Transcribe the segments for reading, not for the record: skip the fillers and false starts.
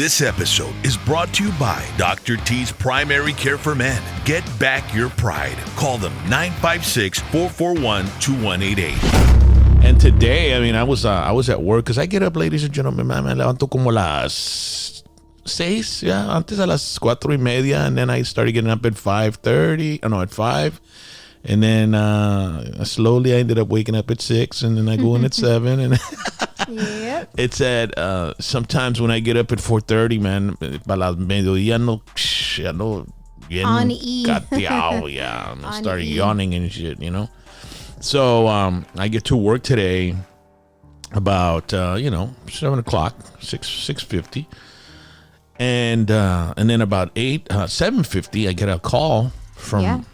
This episode is brought to you by Dr. T's Primary Care for Men. Get back your pride. Call them 956-441-2188. And today, I was at work because I get up, ladies and gentlemen, me levanto como las 6, yeah, antes a las 4:30, and then I started getting up at 5:30, at 5. And then slowly I ended up waking up at 6, and then I go in at 7, and Yep. it's at sometimes when I get up at 4:30, man, para las mediodía no bien On E. cateado, yeah, I On started E. yawning and shit, So I get to work today about 7:00, 6:50, and then about 7:50 I get a call from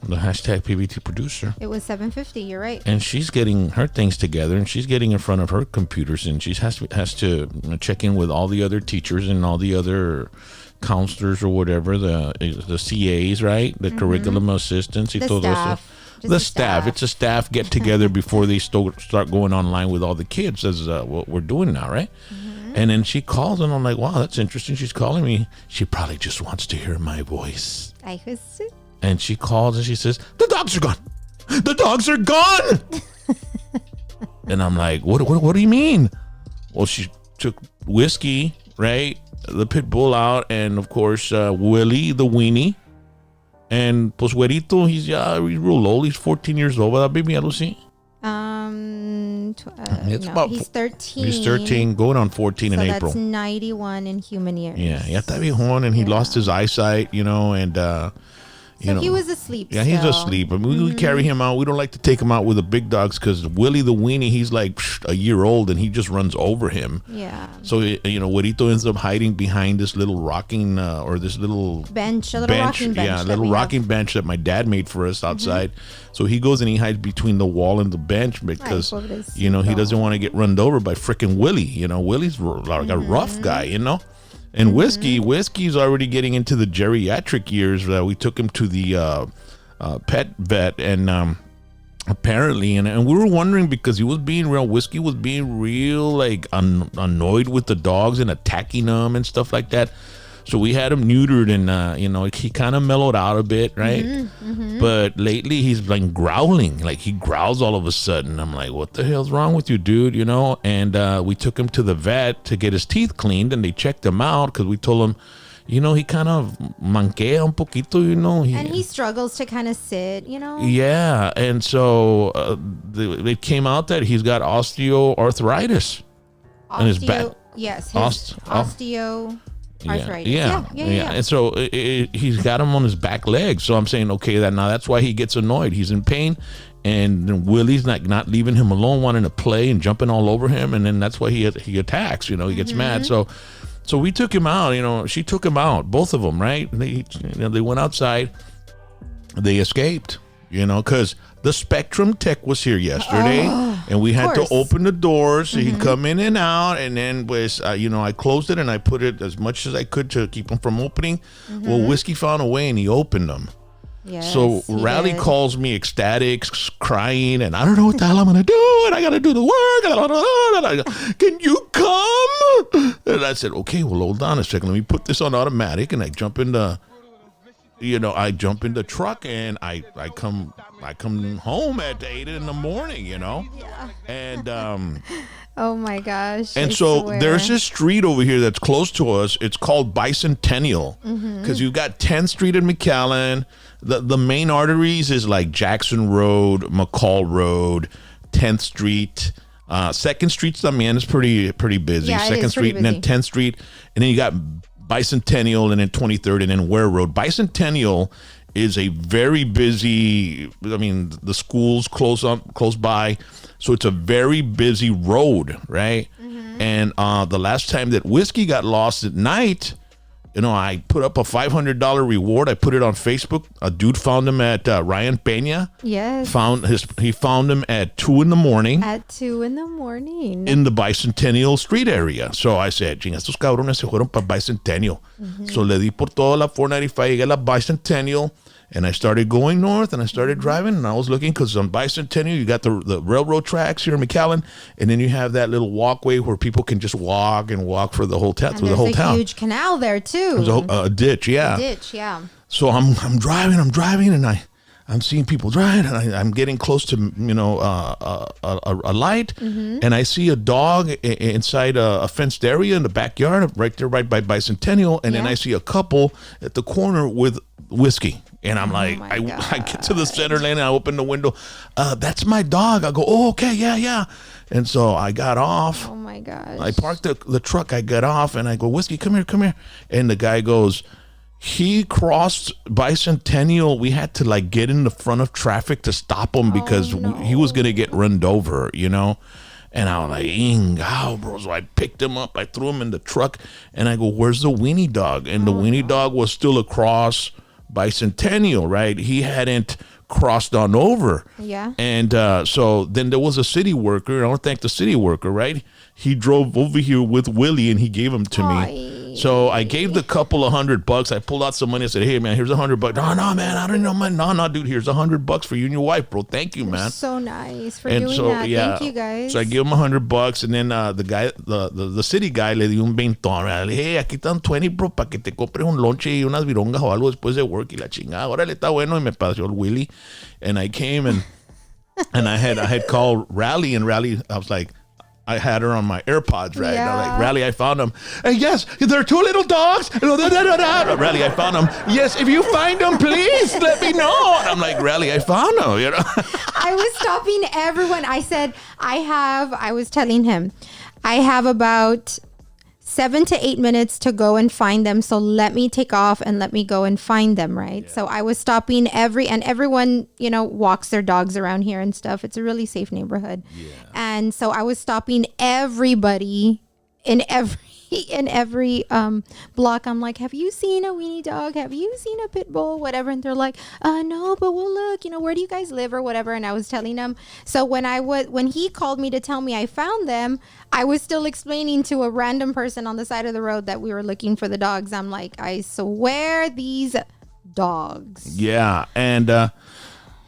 the hashtag PBT producer. It was 7:50. You're right. And she's getting her things together, and she's getting in front of her computers, and she has to check in with all the other teachers and all the other counselors or whatever, the CAs, right? The curriculum assistants. The staff. The staff. It's a staff get together before they start going online with all the kids, as what we're doing now, right? And then she calls, and I'm like, wow, that's interesting. She's calling me. She probably just wants to hear my voice. And she calls and she says, the dogs are gone. The dogs are gone. And I'm like, what do you mean? Well, she took Whiskey, right? The pit bull out. And of course, Willie, the weenie. And pues Güerito, he's real old. He's 14 years old. ¿Verdad, baby? Lucy? He's 13. He's 13, going on 14 in so April. That's 91 in human years. Yeah, ya está viejón, and he lost his eyesight, and he was asleep. Yeah, he's asleep. I mean, we carry him out. We don't like to take him out with the big dogs because Willie the weenie, he's like a year old, and he just runs over him. Yeah. So Güerito ends up hiding behind this little rocking or this little bench, rocking bench. Yeah, little rocking bench that my dad made for us outside. So he goes and he hides between the wall and the bench because he doesn't want to get run over by frickin' Willie. Willie's like a rough guy, And Whiskey's already getting into the geriatric years. We took him to the pet vet, and apparently, and we were wondering because Whiskey was being real like annoyed with the dogs and attacking them and stuff like that. So we had him neutered, and he kind of mellowed out a bit, right? But lately he's like growling, like he growls all of a sudden. I'm like, what the hell's wrong with you, dude? And we took him to the vet to get his teeth cleaned, and they checked him out because we told him, he kind of manquea un poquito, and he struggles to kind of sit, Yeah, and so it came out that he's got osteoarthritis in his back. Yes, osteo. Arthritis. Yeah. And so he's got him on his back leg. So I'm saying, okay, that's why he gets annoyed. He's in pain, and then Willie's not leaving him alone, wanting to play and jumping all over him, and then that's why he attacks. He gets mad. So we took him out. She took him out, both of them, right? They went outside. They escaped. Because the Spectrum tech was here yesterday, and we had to open the doors so he'd come in and out, and then I closed it and I put it as much as I could to keep him from opening. Well, Whiskey found a way and he opened them. Yes, so Riley calls me ecstatic, crying, and I don't know what the hell I'm gonna do, and I gotta do the work. Can you come? And I said, okay, well, hold on a second. Let me put this on automatic, and I jump in the. I jump in the truck and I come home at 8 in the morning, and oh my gosh. And there's this street over here that's close to us. It's called Bicentennial because you've got 10th Street and McAllen. The main arteries is like Jackson Road, McCall Road, 10th Street. 2nd Street's is pretty busy. Yeah, 2nd Street and then 10th Street, and then you got Bicentennial and then 23rd and then Ware Road. Bicentennial is a very busy, the school's close by, so it's a very busy road, right? And the last time that Whiskey got lost at night, I put up a $500 reward. I put it on Facebook. A dude found him at Ryan Peña. Yes. He found him at 2 in the morning. At 2 in the morning. In the Bicentennial Street area. So I said, estos cabrones se fueron para Bicentennial. So le di por toda la 495, llegué a la Bicentennial, And I started going north, and I started driving, and I was looking because on Bicentennial, you got the railroad tracks here in McAllen, and then you have that little walkway where people can just walk for the whole town, through the whole town. There's a huge canal there too. There's a ditch, yeah. A ditch, yeah. So I'm driving, and I'm seeing people driving, and I'm getting close to a light, and I see a dog inside a fenced area in the backyard, right there, right by Bicentennial, and then I see a couple at the corner with whiskey. And I'm like, I get to the center lane and I open the window. That's my dog. I go, oh, okay, yeah. And so I got off. Oh my gosh. I parked the truck. I got off and I go, Whiskey, come here. And the guy goes, he crossed Bicentennial. We had to like get in the front of traffic to stop him because he was going to get run over, you know? And I was like, bro. So I picked him up. I threw him in the truck and I go, where's the weenie dog? And the weenie dog was still across Bicentennial, right? He hadn't crossed on over. Yeah. And so then there was a city worker. I want to thank the city worker, right? He drove over here with Willie and he gave him to me. So I gave the couple $100. I pulled out some money. I said, hey, man, here's $100. No, man, I don't know, man. No, dude, here's $100 for you and your wife, bro. Thank you, man. So nice for doing that. Thank you, guys. So I give him $100 and then the guy, the city guy, le di un ventón. Hey, aquí están 20, bro, para que te compres un lonche y unas virongas o algo después de work y la chingada. Órale, está bueno. Y me pareció el Willie. And I came and I had called Rally, and Rally, I was like, I had her on my AirPods, right? Yeah. I'm like, Rally, I found them. And yes, there are two little dogs. Rally, I found them. Yes, if you find them, please let me know. And I'm like, Rally, I found them, you know? I was stopping everyone. I said, I was telling him, I have about 7 to 8 minutes to go and find them. So let me take off and let me go and find them, right? Yeah. So I was stopping everyone, you know, walks their dogs around here and stuff. It's a really safe neighborhood. Yeah. And so I was stopping everybody in every block. I'm like, have you seen a weenie dog? Have you seen a pit bull? Whatever. And they're like, no, but we'll look, you know, where do you guys live or whatever? And I was telling them. So when he called me to tell me I found them, I was still explaining to a random person on the side of the road that we were looking for the dogs. I'm like, I swear these dogs. Yeah. And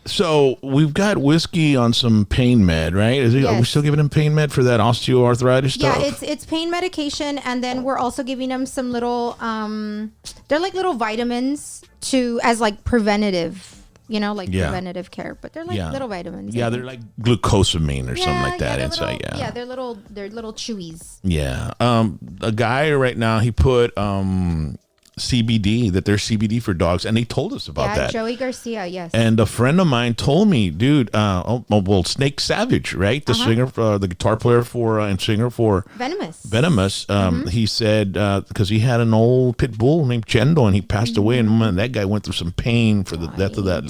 so we've got Whiskey on some pain med, right? Are we still giving him pain med for that osteoarthritis stuff? Yeah, it's pain medication, and then we're also giving him some little they're like little vitamins as like preventative, you know, like preventative care, but they're like little vitamins. Yeah, they're like glucosamine or something like that inside. They're little chewies. Yeah. A guy right now, he put CBD, that there's CBD for dogs, and they told us about that. Joey Garcia, yes. And a friend of mine told me, dude, Snake Savage, right? The singer, the guitar player for and singer for Venomous. He said because he had an old pit bull named Chendo, and he passed away, and man, that guy went through some pain for the death of that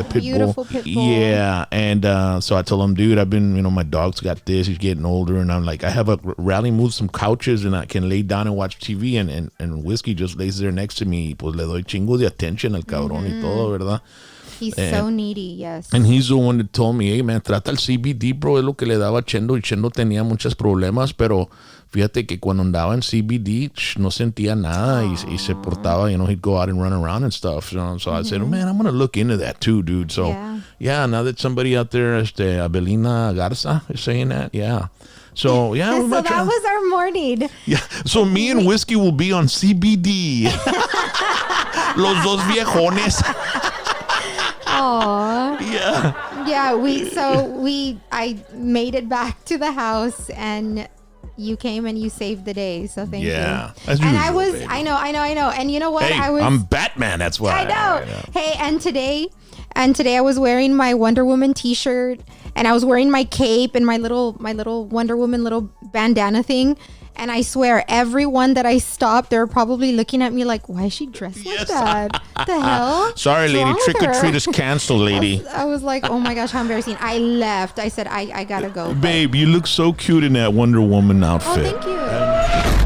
pit Beautiful bull. Pit bull. Yeah, and so I told him, dude, I've been, you know, my dog's got this, he's getting older, and I'm like, I have a Rally moved some couches, and I can lay down and watch TV, and Whiskey just lays there next to me, pues le doy chingo de attention al cabrón y todo, ¿verdad? He's so needy, yes. And he's the one that told me, hey man, trata el CBD, bro, es lo que le daba a Chendo, y Chendo tenía muchos problemas, pero fíjate que cuando andaba en CBD no sentía nada y se portaba, you know, he'd go out and run around and stuff, you know? So I said, man, I'm gonna look into that too, dude. So yeah, now that somebody out there, Abelina Garza is saying that, yeah. So yeah, so that was our morning. Yeah, so me and Whiskey will be on CBD. Los dos viejones. Aww. Yeah. Yeah. I made it back to the house, and you came and you saved the day. So thank you. Yeah. And I was, baby. I know. And you know what? Hey, I'm Batman. That's why. I know. Hey, and today I was wearing my Wonder Woman t-shirt, and I was wearing my cape and my little Wonder Woman little bandana thing. And I swear, everyone that I stopped, they're probably looking at me like, why is she dressed like that? What the hell? Sorry, lady. Trick or treat is canceled, lady. I was like, oh my gosh, how embarrassing. I left. I said, I gotta go. Babe, you look so cute in that Wonder Woman outfit. Oh, thank you.